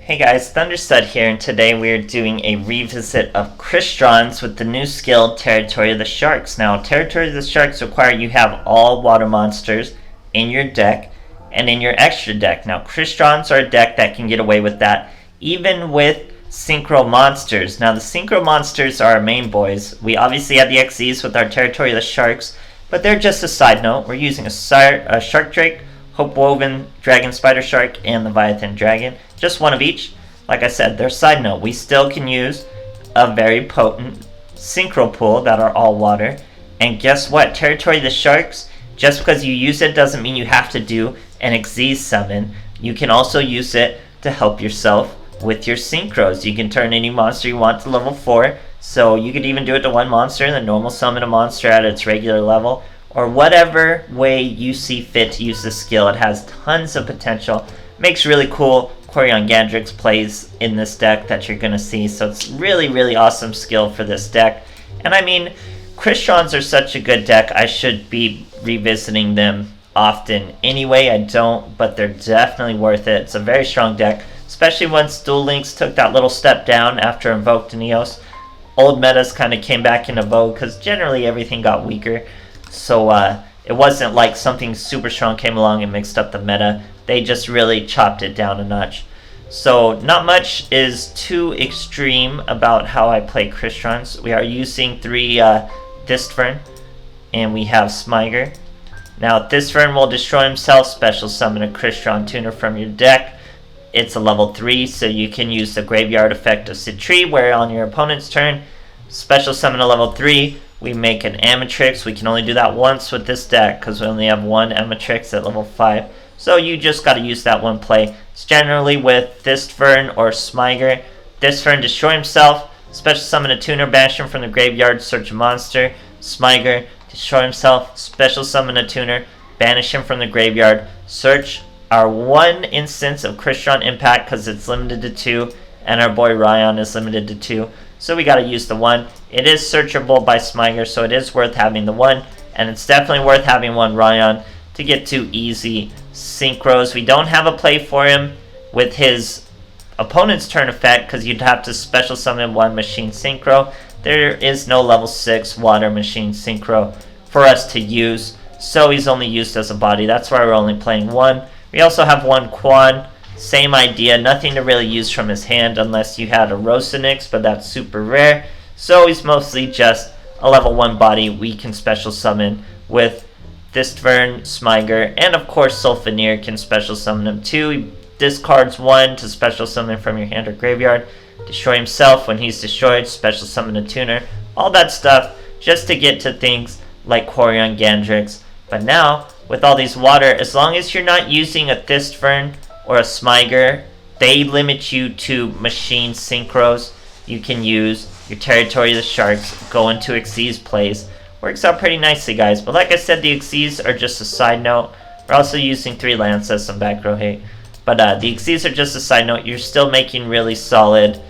Hey guys, THUNDERSTUD here, and today we are doing a revisit of Crystrons with the new skill, Territory of the Sharks. Now, Territory of the Sharks require you have all water monsters in your deck and in your extra deck. Now, Crystrons are a deck that can get away with that, even with Synchro monsters. Now, the Synchro monsters are our main boys. We obviously have the Xyzs with our Territory of the Sharks, but they're just a side note. We're using a Shark Drake, Hope Woven, Dragon Spider Shark, and Leviathan Dragon. Just one of each. Like I said, they're side note. We still can use a very potent Synchro pool that are all water. And guess what? Territory of the Sharks, just because you use it doesn't mean you have to do an Xyz summon. You can also use it to help yourself with your Synchros. You can turn any monster you want to level 4. So you could even do it to one monster and then normal summon a monster at its regular level. Or whatever way you see fit to use this skill. It has tons of potential. Makes really cool Gandrix plays in this deck that you're going to see. So it's really awesome skill for this deck. And I mean, Crystrons are such a good deck. I should be revisiting them often anyway. I don't, but they're definitely worth it. It's a very strong deck, especially once Duel Links took that little step down after Invoked and Eos. Old metas kind of came back into vogue because generally everything got weaker. So it wasn't like something super strong came along and mixed up the meta. They just really chopped it down a notch. So not much is too extreme about how I play Crystrons. We are using 3 Thistfern, and we have Smyger. Now Thistfern will destroy himself, special summon a Crystron tuner from your deck. It's a level 3, so you can use the graveyard effect of Citri, where on your opponent's turn, special summon a level 3. We make an Amatrix. We can only do that once with this deck because we only have one Amatrix at level 5. So you just got to use that one play. It's generally with Thistfern or Smyger. Thistfern, destroy himself. Special summon a tuner, banish him from the graveyard, search a monster. Smyger, destroy himself. Special summon a tuner, banish him from the graveyard. Search our one instance of Crystron Impact because it's limited to 2. And our boy Ryan is limited to 2. So we got to use the 1. It is searchable by Smyger, so it is worth having the 1. And it's definitely worth having 1 Ryan to get 2 easy Synchros. We don't have a play for him with his opponent's turn effect because you'd have to special summon 1 Machine Synchro. There is no level 6 Water Machine Synchro for us to use, so he's only used as a body. That's why we're only playing 1. We also have 1 Quan. Same idea, nothing to really use from his hand unless you had a Rosinix, but that's super rare. So he's mostly just a level 1 body we can special summon with Thistfern, Smyger, and of course Sulfaneer can special summon him too. He discards 1 to special summon from your hand or graveyard. Destroy himself when he's destroyed, special summon a tuner. All that stuff just to get to things like Gandrix. But now, with all these water, as long as you're not using a Thistfern or a Smyger, they limit you to machine synchros. You can use your Territory of the Sharks, go into Xyz plays. Works out pretty nicely, guys. But like I said, the Xyz are just a side note. We're also using 3 Lancers, some back row hate. But the Xyz are just a side note. You're still making really solid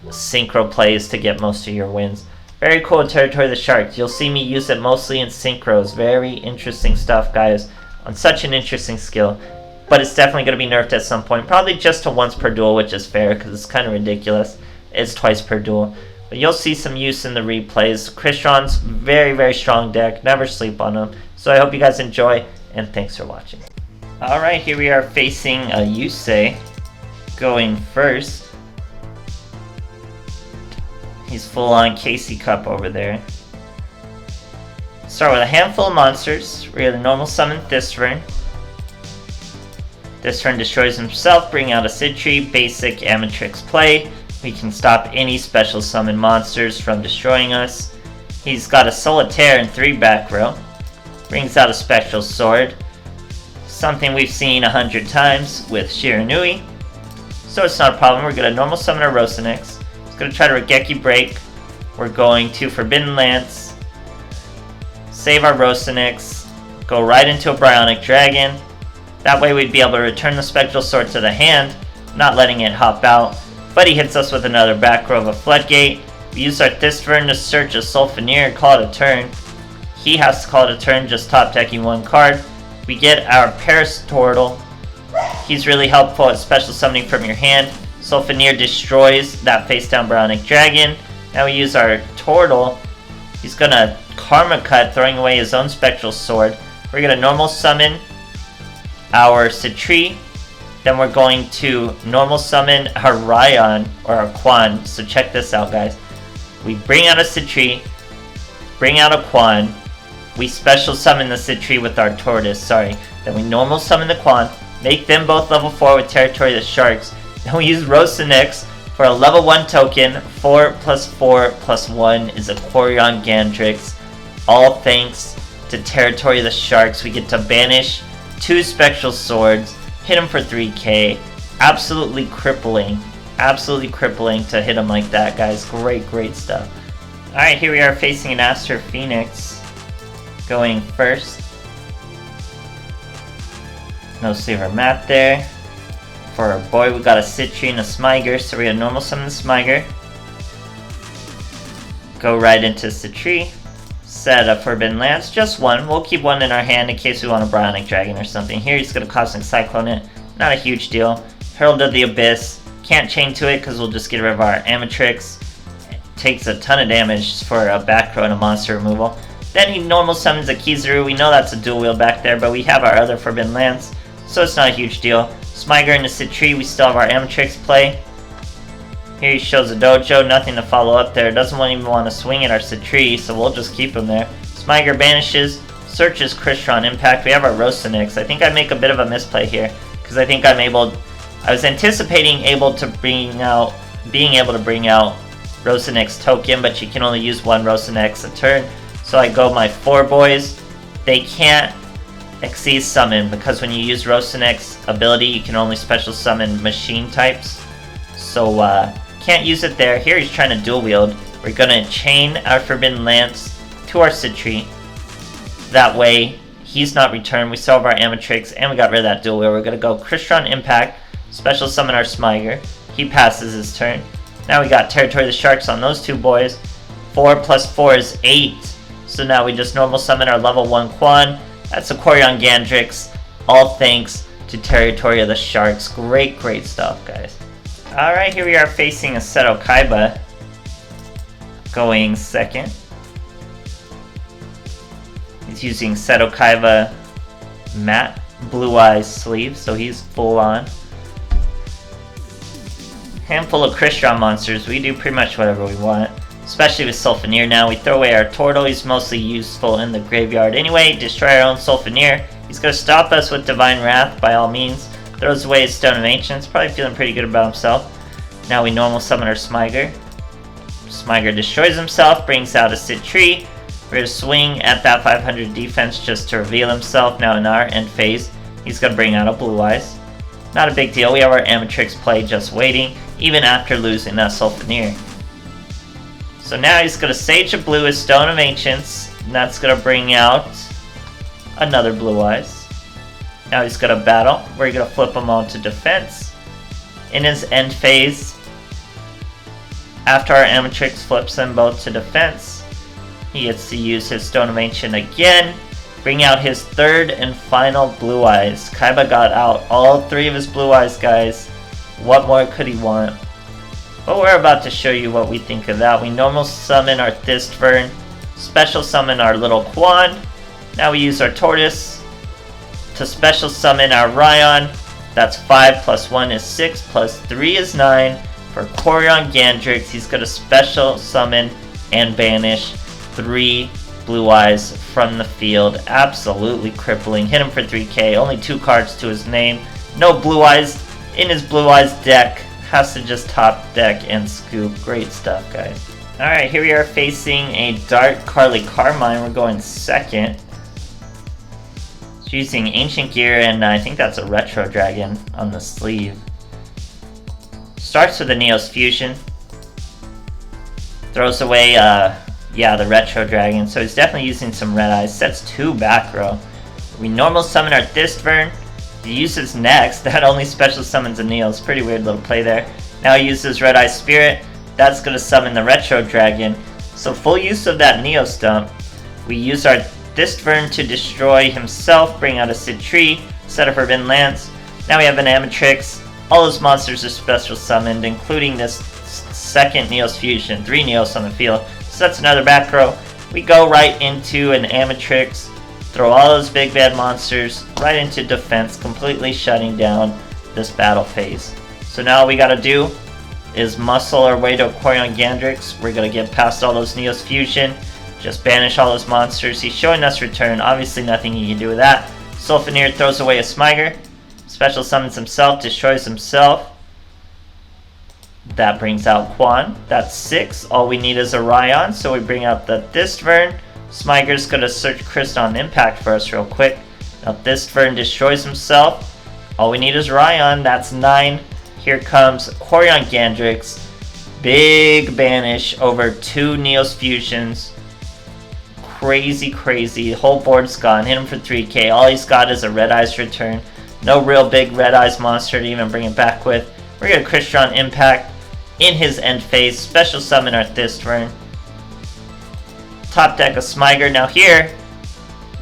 synchro plays to get most of your wins. Very cool Territory of the Sharks. You'll see me use it mostly in synchros. Very interesting stuff, guys. On such an interesting skill. But it's definitely going to be nerfed at some point. Probably just to once per duel, which is fair because it's kind of ridiculous. It's twice per duel. But you'll see some use in the replays. Crystrons, very strong deck. Never sleep on them. So I hope you guys enjoy, and thanks for watching. Alright, here we are facing a Yusei. Going first. He's full on Casey Cup over there. Start with a handful of monsters. We're going to normal summon Thistfern. Thistfern destroys himself, bring out a Citri, basic Amatrix play. We can stop any special summon monsters from destroying us. He's got a Solitaire and 3 back row. Brings out a Spectral Sword. Something we've seen 100 times with Shiranui. So it's not a problem. We're going to normal summon our Rosinix. He's going to try to Regeki Break. We're going to Forbidden Lance. Save our Rosinix. Go right into a Bryonic Dragon. That way we'd be able to return the Spectral Sword to the hand, not letting it hop out. But he hits us with another back row of a Floodgate. We use our Thistfern to search a Sulfaneer and call it a turn. He has to call it a turn, just top decking 1 card. We get our Paris Turtle. He's really helpful at special summoning from your hand. Sulfineer destroys that face down Bionic Dragon. Now we use our Turtle. He's gonna Karma Cut, throwing away his own Spectral Sword. We're gonna normal summon our Citri. Then we're going to normal summon our Ryan, or our Quan. So check this out, guys. We bring out a Citri, bring out a Quan. We special summon the Citri with our Tortoise, sorry. Then we normal summon the Quan, make them both level 4 with Territory of the Sharks. Then we use Rosinix for a level 1 token. 4 + 4 + 1 is a Quarion Gandrix. All thanks to Territory of the Sharks. We get to banish 2 Spectral Swords, hit him for 3k. Absolutely crippling to hit him like that, guys. Great stuff. Alright, here we are facing an Aster Phoenix. Going first. No Saver Mat there. For our boy, we got a Citri and a Smyger, so we're gonna normal summon the Smyger. Go right into Citri. Set a Forbidden Lance, just one. We'll keep one in our hand in case we want a Bionic Dragon or something. Here he's gonna Cosmic Cyclone it. Not a huge deal. Herald of the Abyss. Can't chain to it because we'll just get rid of our Amatrix. It takes a ton of damage for a back row and a monster removal. Then he normal summons a Kizaru. We know that's a dual wheel back there, but we have our other Forbidden Lance, so it's not a huge deal. Smyger and the Citri, we still have our Amatrix play. Here he shows a Dojo, nothing to follow up there. Doesn't even want to swing at our Citri, so we'll just keep him there. Smyger banishes, searches Crystron Impact. We have our Rosinix. I think I make a bit of a misplay here, because I think I was anticipating being able to bring out Rosinix token, but you can only use one Rosinix a turn. So I go my 4 boys. They can't Xyzs summon because when you use Rosinix ability, you can only special summon machine types. So can't use it there. Here he's trying to dual wield. We're gonna chain our Forbidden Lance to our Citri. That way he's not returned. We still have our Amatrix and we got rid of that dual wield. We're gonna go Crystron Impact, special summon our Smyger. He passes his turn. Now we got Territory of the Sharks on those 2 boys. 4 + 4 is 8. So now we just normal summon our level 1 Quan. That's a Quarion Gandrix. All thanks to Territory of the Sharks. Great stuff, guys. Alright, here we are facing a Seto Kaiba. Going second. He's using Seto Kaiba matte Blue Eyes sleeve, so he's full on. Handful of Crystron monsters. We do pretty much whatever we want. Especially with Sulfineer now. We throw away our Turtle. He's mostly useful in the graveyard anyway. Destroy our own Sulfineer. He's going to stop us with Divine Wrath by all means. Throws away his Stone of Ancients. Probably feeling pretty good about himself. Now we normal summon our Smyger. Smyger destroys himself. Brings out a Citri. We're going to swing at that 500 defense just to reveal himself. Now in our end phase, he's going to bring out a Blue Eyes. Not a big deal. We have our Amatrix play just waiting. Even after losing that Sulfineer. So now he's going to Sage of Blue his Stone of Ancients, and that's going to bring out another Blue Eyes. Now he's going to battle. We're going to flip him on to defense. In his end phase, after our Amatrix flips them both to defense, he gets to use his Stone of Ancient again, bring out his 3rd and final Blue Eyes. Kaiba got out all 3 of his Blue Eyes, guys. What more could he want? But we're about to show you what we think of that. We normal summon our Thistvern, special summon our little Quan. Now we use our Tortoise to special summon our Ryan. That's 5 + 1 is 6 + 3 is 9. For Quarion Gandrix, he's going to special summon and banish 3 Blue Eyes from the field. Absolutely crippling. Hit him for 3k. Only 2 cards to his name. No Blue Eyes in his Blue Eyes deck. Has to just top deck and scoop. Great stuff, guys. Alright, here we are facing a Dark Carly Carmine. We're going second. It's using Ancient Gear, and I think that's a Retro Dragon on the sleeve. Starts with a Neos Fusion. Throws away, the Retro Dragon. So he's definitely using some Red Eyes. Sets 2 back row. We normal summon our Thistvern. He uses next, that only special summons a Neos. Pretty weird little play there. Now he uses Red Eye Spirit. That's going to summon the Retro Dragon. So full use of that Neos dump. We use our Thistvern to destroy himself, bring out a Citri, set a Forbidden Lance. Now we have an Amatrix. All those monsters are special summoned, including this second Neos Fusion, 3 Neos on the field. So that's another back row. We go right into an Amatrix, throw all those big bad monsters right into defense, completely shutting down this battle phase. So now all we gotta do is muscle our way to Aquarion Gandrix. We're gonna get past all those Neos Fusion, just banish all those monsters. He's showing us return, obviously nothing he can do with that. Sulfineer throws away a Smiger, special summons himself, destroys himself. That brings out Quan. That's 6. All we need is a Ryan, so we bring out the Thistvern. Smiger's gonna search Crystrons Impact for us real quick. Now Thistvern destroys himself. All we need is Ryan. That's 9. Here comes Aquarion Gandrix. Big banish over 2 Neos Fusions. Crazy, crazy. The whole board's gone. Hit him for 3k. All he's got is a Red Eyes return. No real big Red Eyes monster to even bring it back with. We're gonna Crystron Impact in his end phase. Special summon our Thistvern. Top deck a Smiger. Now here,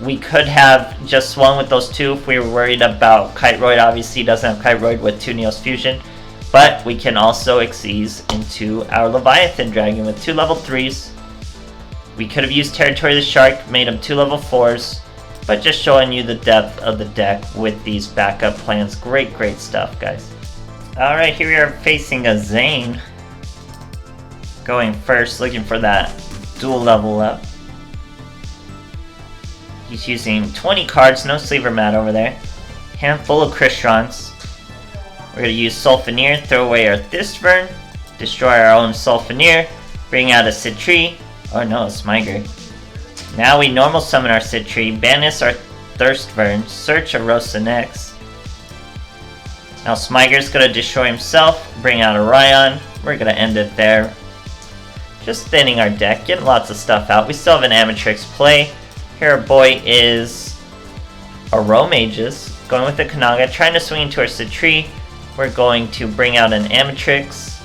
we could have just swung with those 2 if we were worried about Kiteroid. Obviously, he doesn't have Kiteroid with 2 Neos Fusion. But we can also Xyzs into our Leviathan Dragon with 2 level 3s. We could have used Territory of the Shark, made him 2 level 4s. But just showing you the depth of the deck with these backup plans. Great, great stuff, guys. Alright, here we are facing a Zayn. Going first, looking for that dual level up. He's using 20 cards, no sleever mat over there. Handful of Crystrons. We're going to use Sulfineer, throw away our Thistvern, destroy our own Sulfineer, bring out a Citri, oh no, a Smiger. Now we normal summon our Citri, banish our Thirstvern, search a Rosanex. Now Smiger's going to destroy himself, bring out a Ryan. We're going to end it there. Just thinning our deck, getting lots of stuff out. We still have an Amatrix play. Here our boy is a Romages, going with the Kanaga, trying to swing into our Citri. We're going to bring out an Amatrix.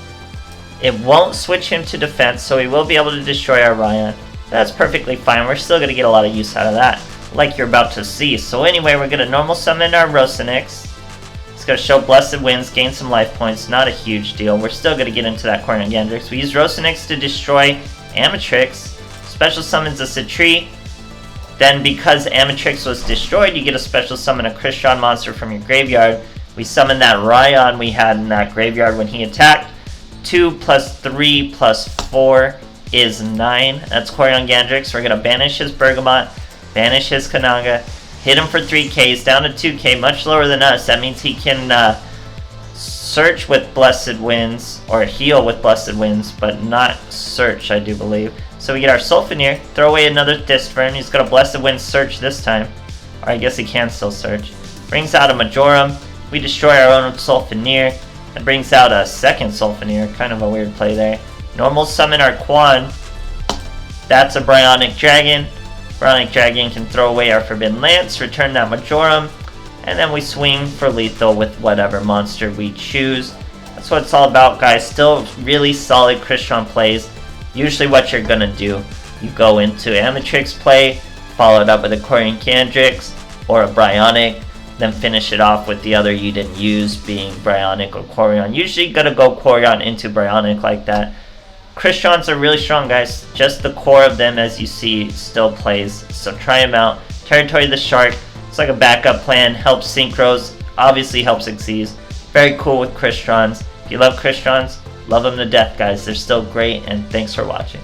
It won't switch him to defense, so he will be able to destroy our Ryan. That's perfectly fine. We're still going to get a lot of use out of that, like you're about to see. So anyway, we're going to normal summon our Rosanex. It's going to show Blessed Winds, gain some life points. Not a huge deal. We're still going to get into that Aquarion Gandrix. We use Rosanex to destroy Amatrix. Special summons a Citri. Then because Amatrix was destroyed, you get a special summon a Crystron monster from your graveyard. We summon that Ryan we had in that graveyard when he attacked. 2 plus 3 plus 4 is 9. That's Aquarion Gandrix. We're going to banish his Bergamot, banish his Kanaga, hit him for 3Ks, down to 2K, much lower than us. That means he can search with Blessed Winds, or heal with Blessed Winds, but not search, I do believe. So we get our Sulfineer, throw away another Thistvern. He's got a Blessed Wind search this time. Or I guess he can still search. Brings out a Majorum. We destroy our own Sulfineer. That brings out a second Sulfineer. Kind of a weird play there. Normal summon our Quan. That's a Bryonic Dragon. Bryonic Dragon can throw away our Forbidden Lance, return that Majorum, and then we swing for lethal with whatever monster we choose. That's what it's all about, guys. Still really solid Crystron plays. Usually what you're gonna do, you go into Amatrix play, follow it up with a Aquarion Gandrix or a Bryonic, then finish it off with the other you didn't use, being Bryonic or Quarion. Usually gonna go Quarion into Bryonic like that. Crystrons are really strong, guys. Just the core of them, as you see, still plays. So try them out. Territory of the Shark. It's like a backup plan. Helps Synchros. Obviously helps Xyzs. Very cool with Crystrons. If you love Crystrons, love them to death, guys. They're still great, and thanks for watching.